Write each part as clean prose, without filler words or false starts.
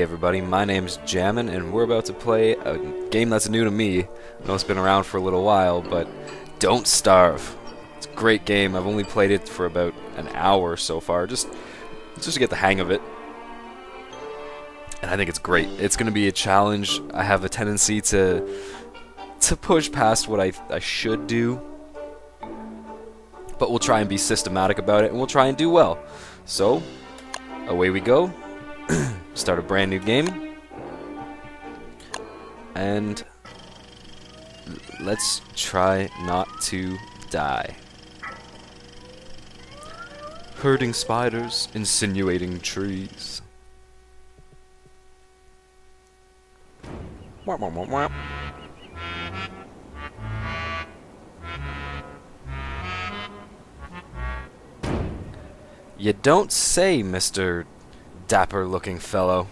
everybody, my name's Jamin, and we're about to play a game that's new to me. I know it's been around for a little while, but Don't Starve. It's a great game. I've only played it for about an hour so far, just to get the hang of it. And I think it's great. It's going to be a challenge. I have a tendency to push past what I should do, but we'll try and be systematic about it, and we'll try and do well. So, away we go. Start a brand new game. And let's try not to die. Herding spiders, insinuating trees. Wah, wah, wah, wah. You don't say, Mr. Dapper-looking fellow.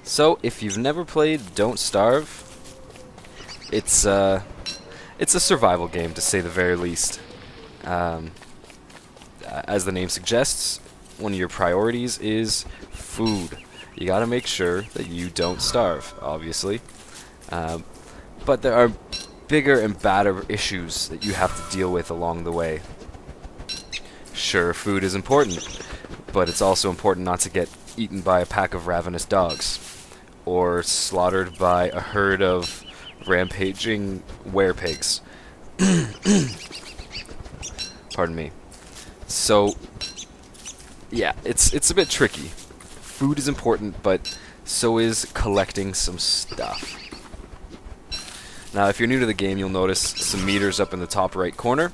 So, if you've never played Don't Starve, it's a survival game, to say the very least. As the name suggests, one of your priorities is food. You gotta make sure that you don't starve, obviously. But there are bigger and badder issues that you have to deal with along the way. Sure, food is important, but it's also important not to get eaten by a pack of ravenous dogs, or slaughtered by a herd of rampaging werepigs. Pardon me. So, yeah, it's a bit tricky. Food is important, but so is collecting some stuff. Now, if you're new to the game, you'll notice some meters up in the top right corner.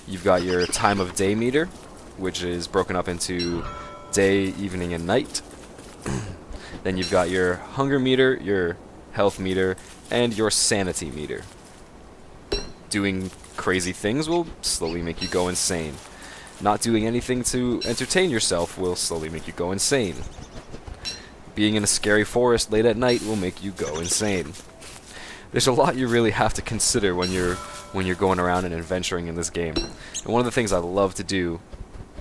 You've got your time of day meter, which is broken up into day, evening, and night. Then you've got your hunger meter, your health meter, and your sanity meter. Doing crazy things will slowly make you go insane. Not doing anything to entertain yourself will slowly make you go insane. Being in a scary forest late at night will make you go insane. There's a lot you really have to consider when you're going around and adventuring in this game. And one of the things I love to do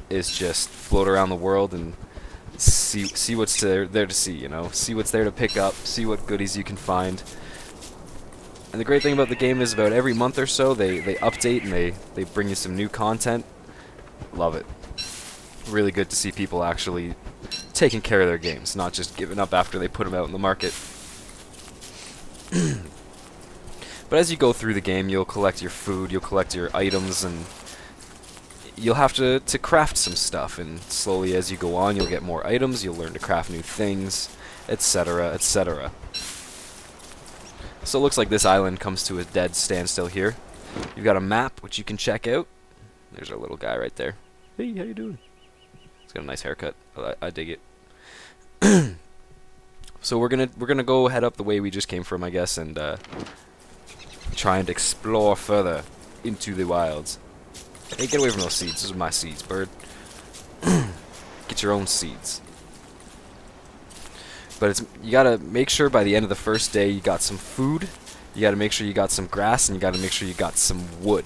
is just float around the world and see what's there to see, you know? See what's there to pick up, see what goodies you can find. And the great thing about the game is about every month or so they update and they bring you some new content. Love it. Really good to see people actually taking care of their games, not just giving up after they put them out in the market. But as you go through the game, you'll collect your food, you'll collect your items, and you'll have to craft some stuff. And slowly as you go on, you'll get more items, you'll learn to craft new things, etc., etc. So it looks like this island comes to a dead standstill here. You've got a map, which you can check out. There's our little guy right there. Hey, how you doing? He's got a nice haircut. I dig it. So we're gonna go head up the way we just came from, I guess, and try and explore further into the wilds. Hey, get away from those seeds. Those are my seeds, bird. Get your own seeds. But you gotta make sure by the end of the first day you got some food. You gotta make sure you got some grass, and you gotta make sure you got some wood.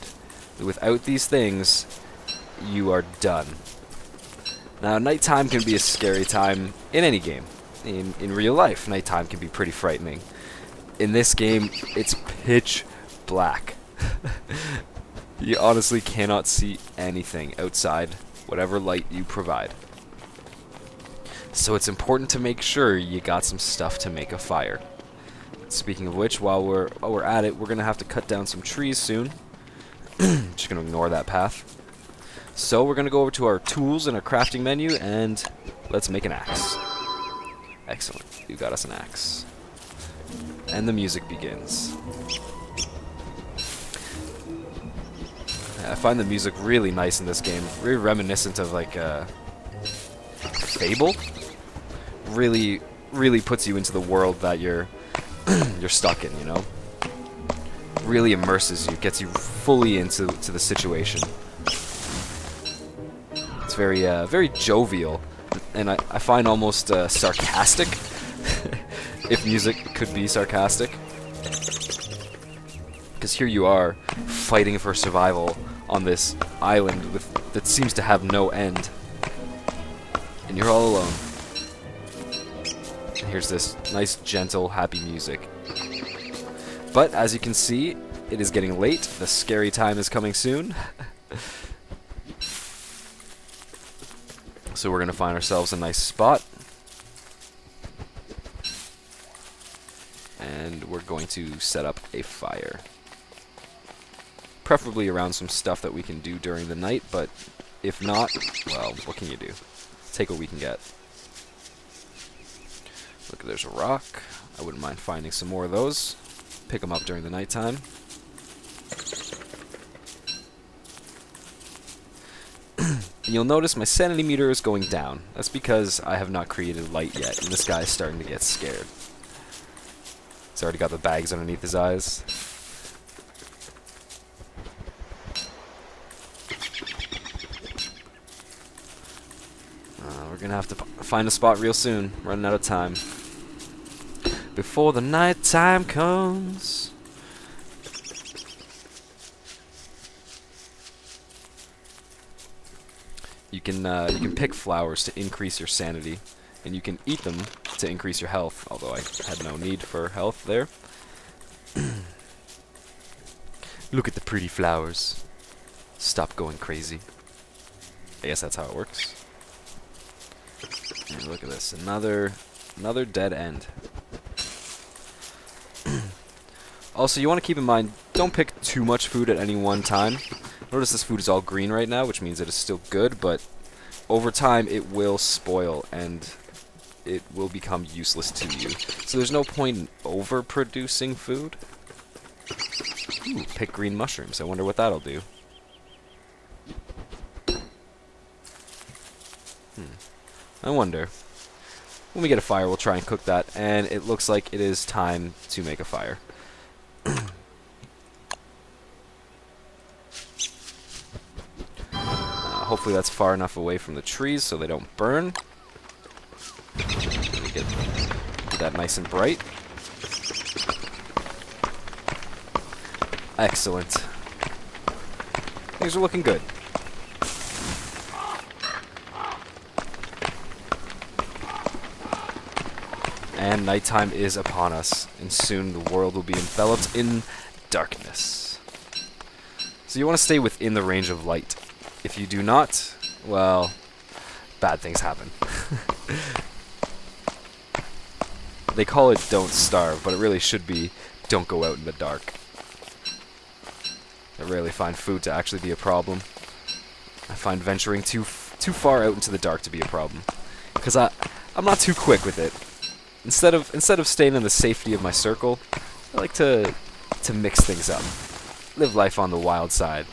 Without these things, you are done. Now, nighttime can be a scary time in any game. In real life, nighttime can be pretty frightening. In this game, it's pitch black. You honestly cannot see anything outside whatever light you provide. So it's important to make sure you got some stuff to make a fire. Speaking of which, while we're at it, we're gonna have to cut down some trees soon. Just gonna ignore that path. So we're gonna go over to our tools in our crafting menu and let's make an axe. Excellent, you got us an axe. And the music begins. I find the music really nice in this game, very reminiscent of like Fable. Really puts you into the world that you're stuck in, you know. Really immerses you, gets you fully into the situation. It's very jovial, and I find almost sarcastic, if music could be sarcastic. Because here you are, fighting for survival on this island that seems to have no end. And you're all alone. And here's this nice, gentle, happy music. But as you can see, it is getting late. The scary time is coming soon. So we're going to find ourselves a nice spot. And we're going to set up a fire. Preferably around some stuff that we can do during the night, but if not, well, what can you do? Take what we can get. Look, there's a rock. I wouldn't mind finding some more of those. Pick them up during the nighttime. You'll notice my sanity meter is going down. That's because I have not created light yet, and this guy is starting to get scared. He's already got the bags underneath his eyes. We're gonna have to find a spot real soon. Running out of time. Before the night time comes. You can pick flowers to increase your sanity, and you can eat them to increase your health. Although I had no need for health there. Look at the pretty flowers. Stop going crazy. I guess that's how it works. And look at this, another dead end. Also, you want to keep in mind, don't pick too much food at any one time. Notice this food is all green right now, which means it is still good, but over time it will spoil and it will become useless to you. So there's no point in overproducing food. Ooh, pick green mushrooms. I wonder what that'll do. I wonder. When we get a fire, we'll try and cook that, and it looks like it is time to make a fire. Hopefully that's far enough away from the trees so they don't burn. Let me get that nice and bright. Excellent. Things are looking good. And nighttime is upon us, and soon the world will be enveloped in darkness. So you want to stay within the range of light. If you do not, well, bad things happen. They call it don't starve, but it really should be don't go out in the dark. I rarely find food to actually be a problem. I find venturing too far out into the dark to be a problem. Because I'm not too quick with it. Instead of staying in the safety of my circle, I like to mix things up. Live life on the wild side.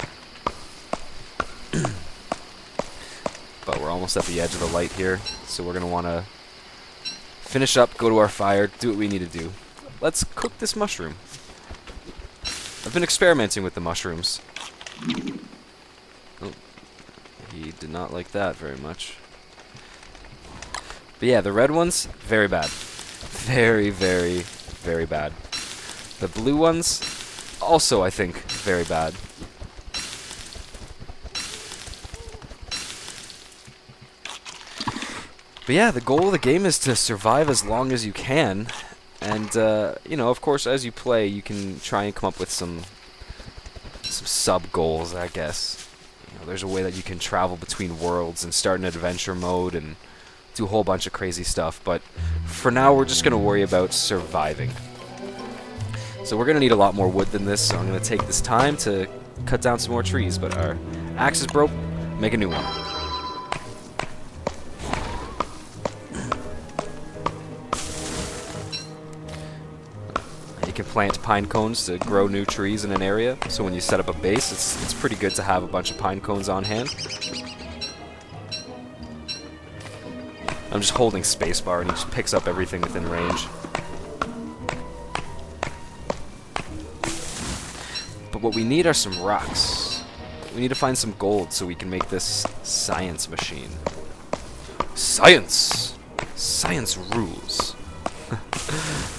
But we're almost at the edge of the light here, so we're going to want to finish up, go to our fire, do what we need to do. Let's cook this mushroom. I've been experimenting with the mushrooms. Oh, he did not like that very much. But yeah, the red ones, very bad. Very, very, very bad. The blue ones, also, I think, very bad. But yeah, the goal of the game is to survive as long as you can. And, you know, of course, as you play, you can try and come up with some sub-goals, I guess. You know, there's a way that you can travel between worlds and start an adventure mode and do a whole bunch of crazy stuff, but for now we're just going to worry about surviving. So we're going to need a lot more wood than this, so I'm going to take this time to cut down some more trees, but our axe is broke, make a new one. You can plant pine cones to grow new trees in an area, so when you set up a base, it's pretty good to have a bunch of pine cones on hand. I'm just holding spacebar and he just picks up everything within range. But what we need are some rocks. We need to find some gold so we can make this science machine. Science! Science rules.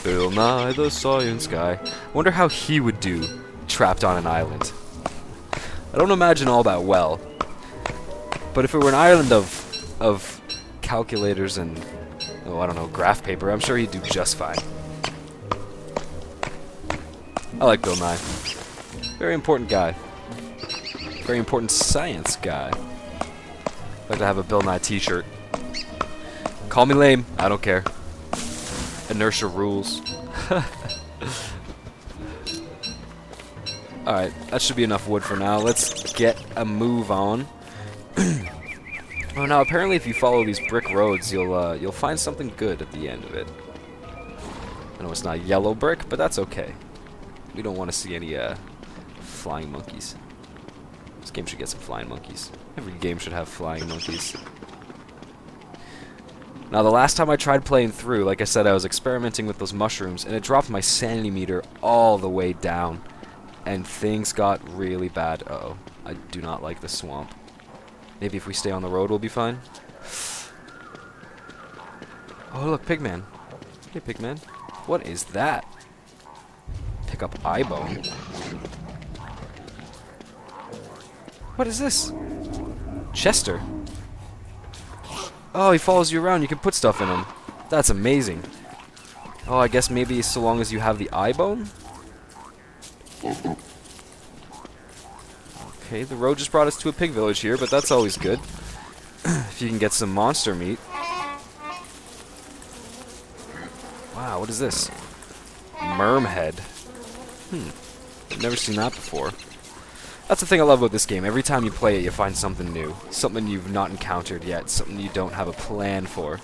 Bill Nye the Science Guy. Wonder how he would do trapped on an island. I don't imagine all that well. But if it were an island of calculators and oh, I don't know, graph paper. I'm sure he'd do just fine. I like Bill Nye. Very important guy. Very important science guy. I'd like to have a Bill Nye t-shirt. Call me lame. I don't care. Inertia rules. Alright, that should be enough wood for now. Let's get a move on. Oh, now apparently if you follow these brick roads, you'll find something good at the end of it. I know it's not yellow brick, but that's okay. We don't want to see any flying monkeys. This game should get some flying monkeys. Every game should have flying monkeys. Now, the last time I tried playing through, like I said, I was experimenting with those mushrooms, and it dropped my sanity meter all the way down. And things got really bad. Uh-oh. I do not like the swamp. Maybe if we stay on the road, we'll be fine. Oh, look, Pigman. Hey, Pigman. What is that? Pick up eye bone. What is this? Chester. Oh, he follows you around. You can put stuff in him. That's amazing. Oh, I guess maybe so long as you have the eye bone? Okay, the road just brought us to a pig village here, but that's always good. If you can get some monster meat. Wow, what is this? Merm head. I've never seen that before. That's the thing I love about this game. Every time you play it, you find something new. Something you've not encountered yet. Something you don't have a plan for.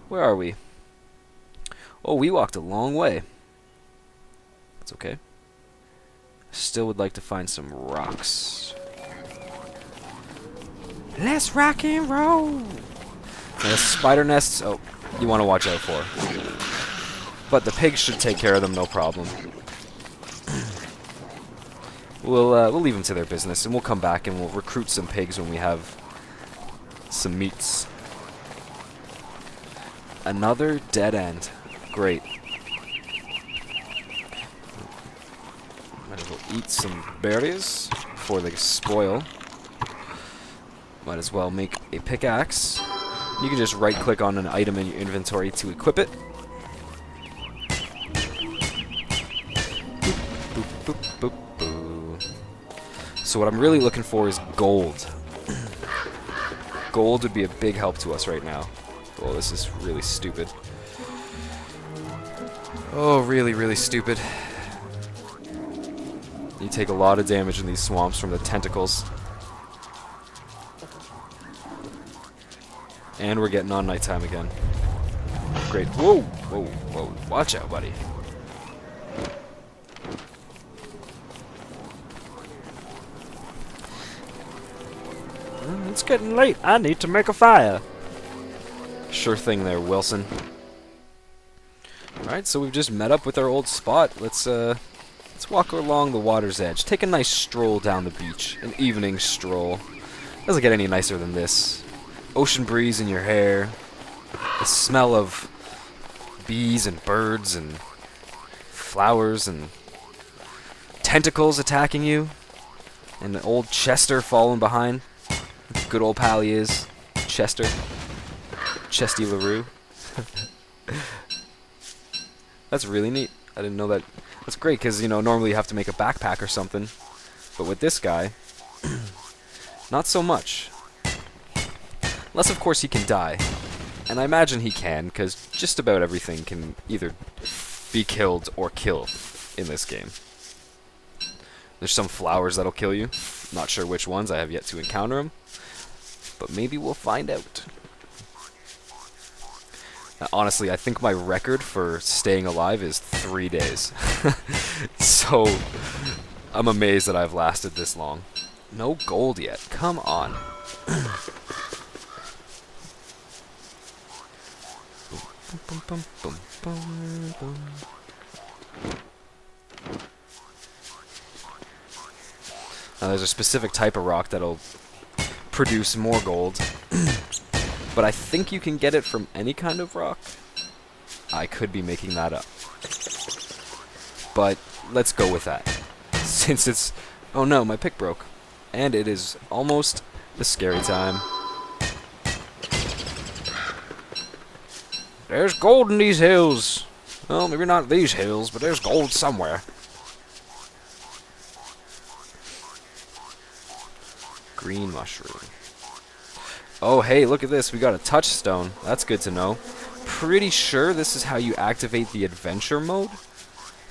Where are we? Oh, we walked a long way. That's okay. Still would like to find some rocks. Let's rock and roll! There's spider nests. Oh, you want to watch out for. But the pigs should take care of them, no problem. We'll leave them to their business, and we'll come back and we'll recruit some pigs when we have some meats. Another dead end. Great. Might as well eat some berries before they spoil. Might as well make a pickaxe. You can just right-click on an item in your inventory to equip it. Boop, boop, boop, boop. So what I'm really looking for is gold. Gold would be a big help to us right now. Oh, this is really stupid. Oh, really, really stupid. You take a lot of damage in these swamps from the tentacles. And we're getting on nighttime again. Great. Whoa! Whoa, whoa. Watch out, buddy. It's getting late. I need to make a fire. Sure thing there, Wilson. Alright, so we've just met up with our old spot. Let's walk along the water's edge. Take a nice stroll down the beach. An evening stroll. Doesn't get any nicer than this. Ocean breeze in your hair. The smell of bees and birds and flowers and tentacles attacking you. And an old Chester following behind. Good old pal he is. Chester. Chesty LaRue. That's really neat. I didn't know that. That's great because, you know, normally you have to make a backpack or something. But with this guy, not so much. Unless, of course, he can die. And I imagine he can, because just about everything can either be killed or kill in this game. There's some flowers that'll kill you. Not sure which ones. I have yet to encounter them. But maybe we'll find out. Now, honestly, I think my record for staying alive is 3 days. So, I'm amazed that I've lasted this long. No gold yet. Come on. Now, there's a specific type of rock that'll produce more gold. But I think you can get it from any kind of rock. I could be making that up. But let's go with that. Since it's... Oh no, my pick broke. And it is almost the scary time. There's gold in these hills. Well, maybe not these hills, but there's gold somewhere. Green mushroom. Oh, hey, look at this. We got a touchstone. That's good to know. Pretty sure this is how you activate the adventure mode.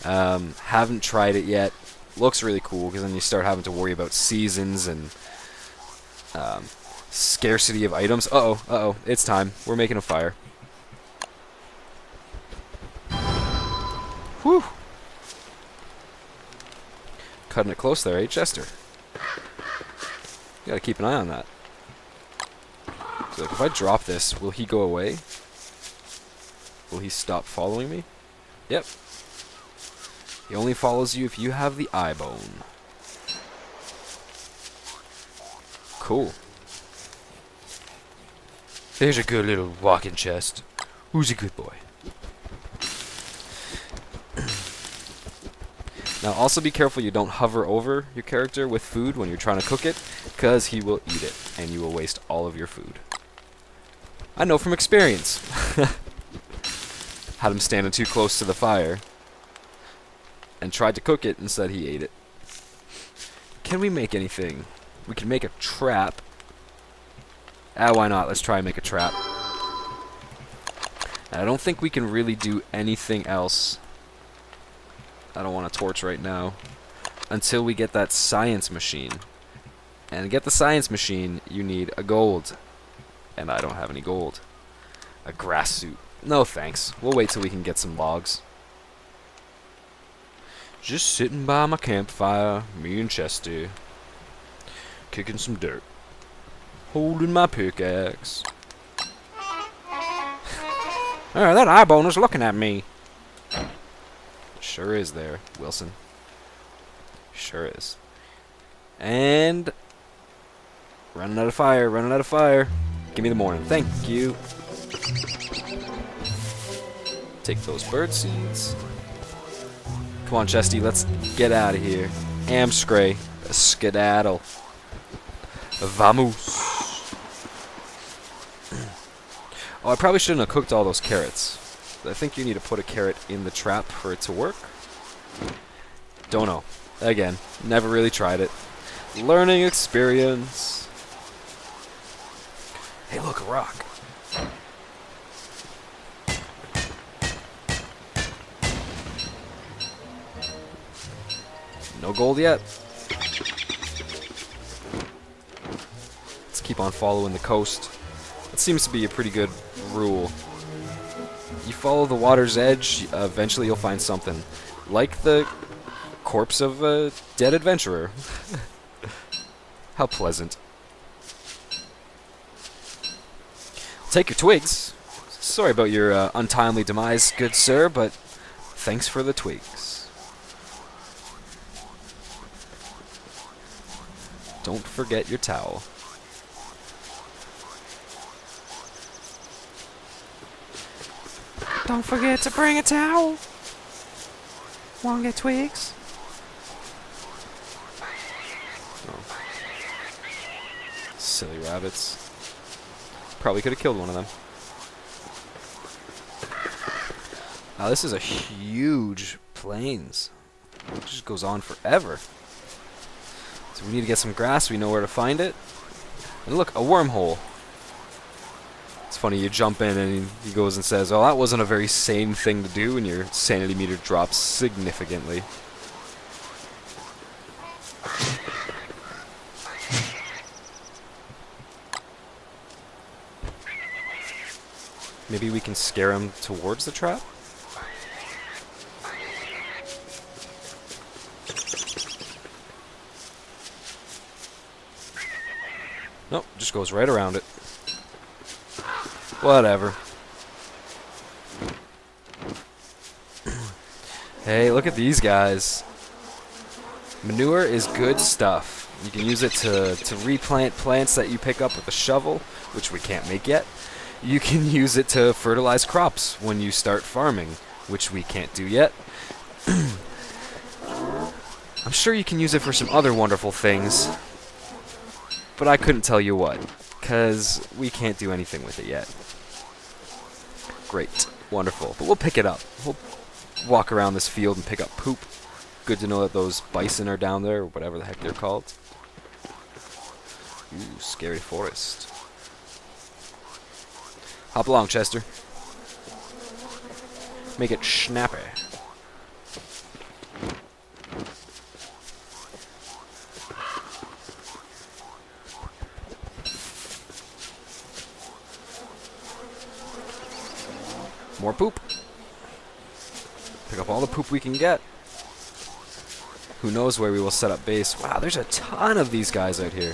Haven't tried it yet. Looks really cool, because then you start having to worry about seasons and scarcity of items. Uh-oh. It's time. We're making a fire. Whew. Cutting it close there, eh, Chester? You gotta keep an eye on that. So, like, if I drop this, will he go away? Will he stop following me? Yep. He only follows you if you have the eye bone. Cool. There's a good little walking chest. Who's a good boy? Now, also be careful you don't hover over your character with food when you're trying to cook it, because he will eat it, and you will waste all of your food. I know from experience. Had him standing too close to the fire, and tried to cook it, instead he ate it. Can we make anything? We can make a trap. Why not? Let's try and make a trap. And I don't think we can really do anything else. I don't want a torch right now. Until we get that science machine. And to get the science machine, you need a gold. And I don't have any gold. A grass suit. No thanks. We'll wait till we can get some logs. Just sitting by my campfire, me and Chester. Kicking some dirt. Holding my pickaxe. That eye bone is looking at me. Sure is there, Wilson. Sure is. And running out of fire, running out of fire. Give me the morning. Thank you. Take those bird seeds. Come on, Chesty, let's get out of here. Amscray, a skedaddle. Vamos. Oh, I probably shouldn't have cooked all those carrots. I think you need to put a carrot in the trap for it to work. Don't know. Again, never really tried it. Learning experience. Hey, look, a rock. No gold yet. Let's keep on following the coast. It seems to be a pretty good rule. You follow the water's edge, eventually you'll find something. Like the corpse of a dead adventurer. How pleasant. Take your twigs. Sorry about your untimely demise, good sir, but thanks for the twigs. Don't forget your towel. Don't forget to bring a towel. Wanna get twigs? Oh. Silly rabbits. Probably could have killed one of them. Now this is a huge plains. It just goes on forever. So we need to get some grass. We know where to find it. And look, a wormhole. It's funny, you jump in and he goes and says, oh, that wasn't a very sane thing to do, and your sanity meter drops significantly. Maybe we can scare him towards the trap? Nope, just goes right around it. Whatever. Hey, look at these guys. Manure is good stuff. You can use it to replant plants that you pick up with a shovel, which we can't make yet. You can use it to fertilize crops when you start farming, which we can't do yet. I'm sure you can use it for some other wonderful things, but I couldn't tell you what, because we can't do anything with it yet. Great. Wonderful. But we'll pick it up. We'll walk around this field and pick up poop. Good to know that those bison are down there, or whatever the heck they're called. Ooh, scary forest. Hop along, Chester. Make it snappy. More poop. Pick up all the poop we can get. Who knows where we will set up base. Wow, there's a ton of these guys out here.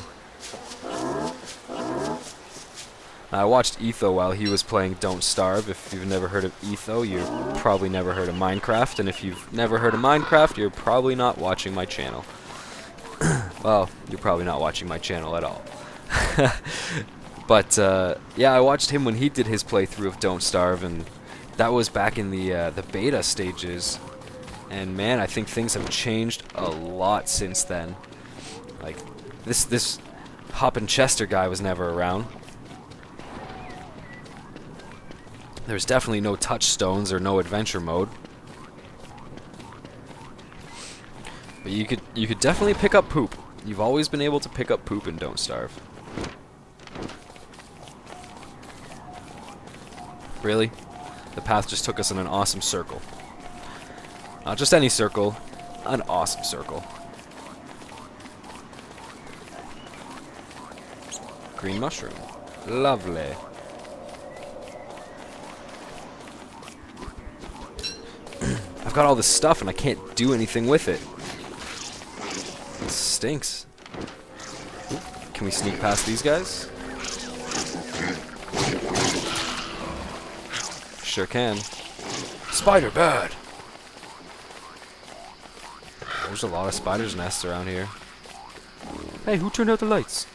Now, I watched Etho while he was playing Don't Starve. If you've never heard of Etho, you've probably never heard of Minecraft. And if you've never heard of Minecraft, you're probably not watching my channel. Well, you're probably not watching my channel at all. But, yeah, I watched him when he did his playthrough of Don't Starve, and that was back in the beta stages. And, man, I think things have changed a lot since then. Like, this Hoppin' Chester guy was never around. There's definitely no touchstones or no adventure mode. But you could definitely pick up poop. You've always been able to pick up poop in Don't Starve. Really? The path just took us in an awesome circle. Not just any circle, an awesome circle. Green mushroom. Lovely. I've got all this stuff and I can't do anything with it. It stinks. Ooh, can we sneak past these guys? Sure can. Spider bad! There's a lot of spiders' nests around here. Hey, who turned out the lights?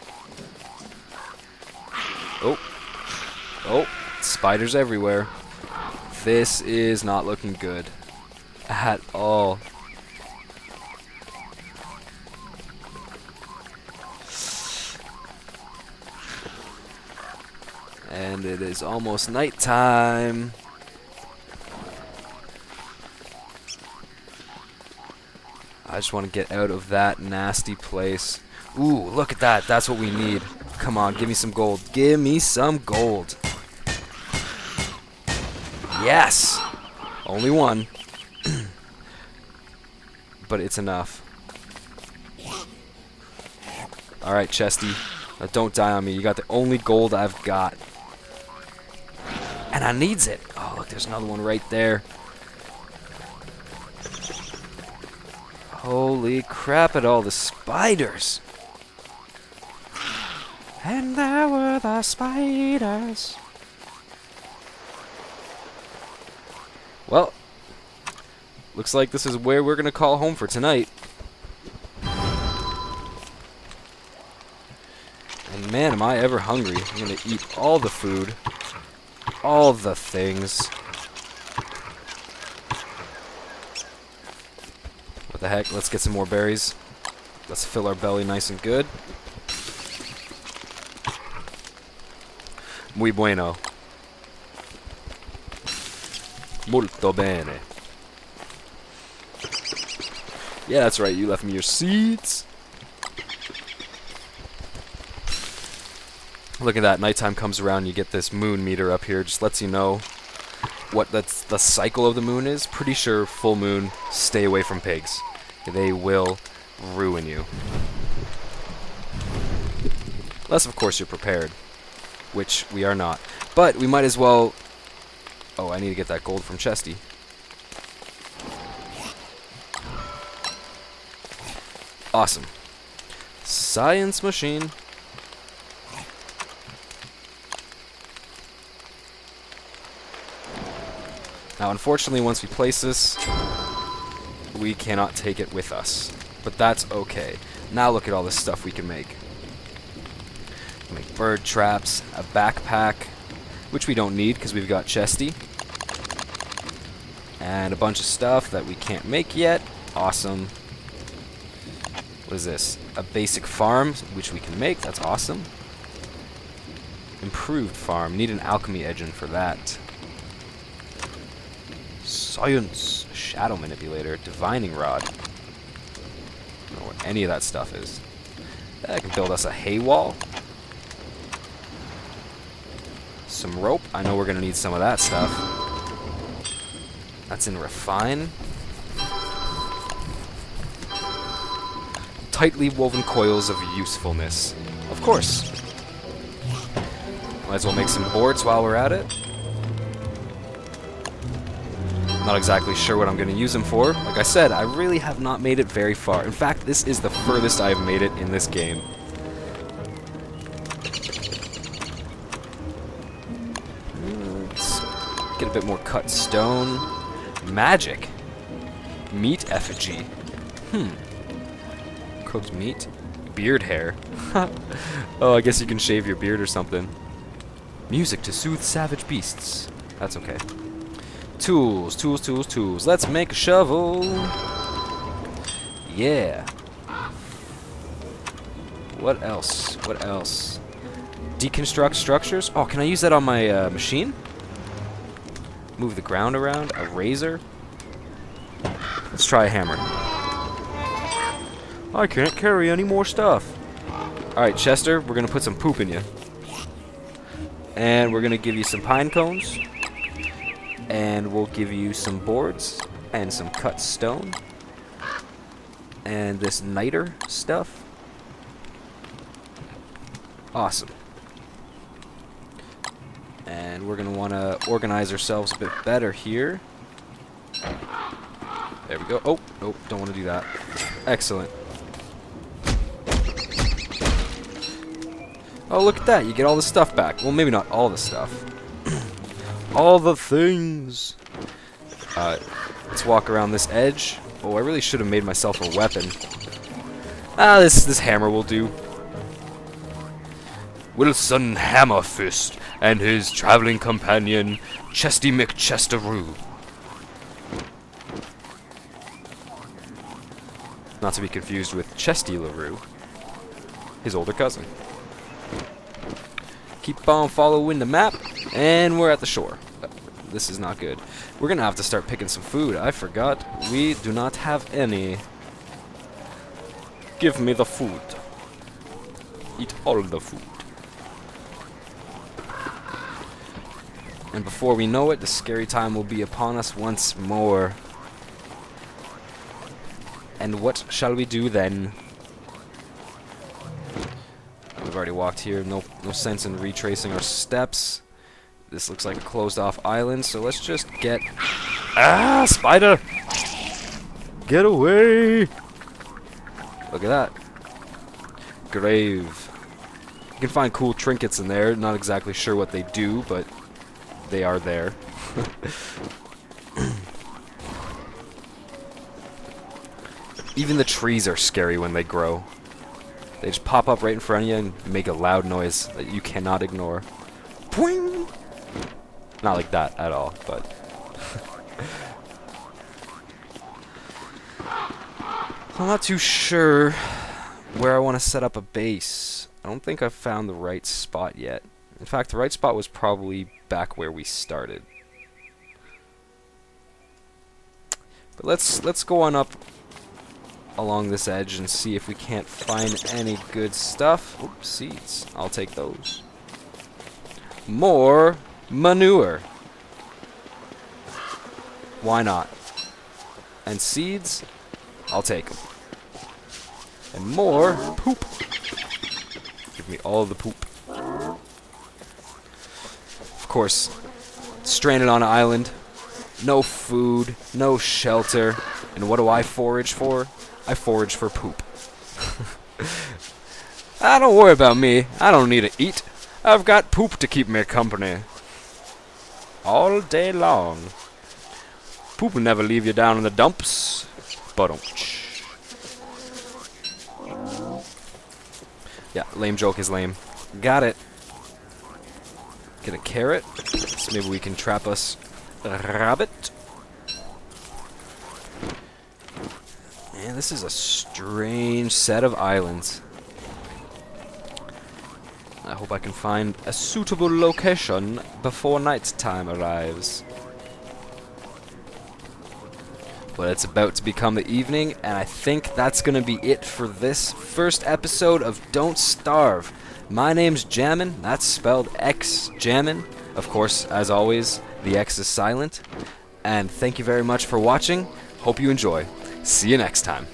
Oh. Oh, spiders everywhere. This is not looking good. At all. And it is almost nighttime. I just want to get out of that nasty place. Ooh, look at that. That's what we need. Come on, give me some gold. Give me some gold. Yes! Only one. But it's enough. Alright, Chesty. Now don't die on me. You got the only gold I've got. And I needs it. Oh, look, there's another one right there. Holy crap at all the spiders. And there were the spiders. Well, looks like this is where we're going to call home for tonight. And man, am I ever hungry. I'm going to eat all the food. All the things. What the heck? Let's get some more berries. Let's fill our belly nice and good. Muy bueno. Molto bene. Yeah, that's right. You left me your seeds. Look at that. Nighttime comes around. You get this moon meter up here. Just lets you know what the cycle of the moon is. Pretty sure full moon, stay away from pigs. They will ruin you. Unless, of course, you're prepared. Which we are not. But we might as well... Oh, I need to get that gold from Chesty. Awesome. Science machine. Now, unfortunately, once we place this, we cannot take it with us. But that's okay. Now look at all this stuff we can make. Make bird traps, a backpack, which we don't need because we've got Chesty. And a bunch of stuff that we can't make yet. Awesome. What is this? A basic farm, which we can make. That's awesome. Improved farm. Need an alchemy engine for that. Science. Shadow manipulator. Divining rod. I don't know what any of that stuff is. I can build us a hay wall. Some rope. I know we're going to need some of that stuff. That's in refine. Tightly woven coils of usefulness. Of course. Might as well make some boards while we're at it. Not exactly sure what I'm going to use them for. Like I said, I really have not made it very far. In fact, this is the furthest I've made it in this game. Let's get a bit more cut stone. Magic. Meat effigy. Cooked meat. Beard hair. Oh, I guess you can shave your beard or something. Music to soothe savage beasts. That's okay. Tools, tools, tools, tools. Let's make a shovel. Yeah. What else? What else? Deconstruct structures. Oh, can I use that on my machine? Move the ground around. A razor. Let's try a hammer. I can't carry any more stuff. Alright, Chester, we're going to put some poop in you. And we're going to give you some pine cones. And we'll give you some boards. And some cut stone. And this niter stuff. Awesome. And we're going to want to organize ourselves a bit better here. There we go. Oh, nope, don't want to do that. Excellent. Oh, look at that. You get all the stuff back. Well, maybe not all the stuff. All the things. Let's walk around this edge. Oh, I really should have made myself a weapon. Ah, this hammer will do. Wilson Hammerfist and his traveling companion, Chesty McChesteroo. Not to be confused with Chesty LaRue, his older cousin. Keep on following the map, and we're at the shore. This is not good. We're gonna have to start picking some food. I forgot. We do not have any. Give me the food. Eat all the food. And before we know it, the scary time will be upon us once more. And what shall we do then? We've already walked here. No sense in retracing our steps. This looks like a closed-off island, so let's just get... Ah, spider! Get away! Look at that. Grave. You can find cool trinkets in there. Not exactly sure what they do, but they are there. Even the trees are scary when they grow. They just pop up right in front of you and make a loud noise that you cannot ignore. Boing! Not like that at all, but... I'm not too sure where I want to set up a base. I don't think I've found the right spot yet. In fact, the right spot was probably back where we started. But let's go on up along this edge and see if we can't find any good stuff. Oops, seeds. I'll take those. More manure. Why not? And seeds, I'll take them. And more poop. Give me all the poop. Of course, stranded on an island, no food, no shelter, and what do I forage for? I forage for poop. Don't worry about me. I don't need to eat. I've got poop to keep me company. All day long. Poop will never leave you down in the dumps. But yeah, lame joke is lame. Got it. Get a carrot. So maybe we can trap us a rabbit. Man, this is a strange set of islands. I hope I can find a suitable location before night time arrives. but it's about to become the evening, and I think that's going to be it for this first episode of Don't Starve. My name's Jamin, that's spelled xJamin. Of course, as always, the X is silent. And thank you very much for watching. Hope you enjoy. See you next time.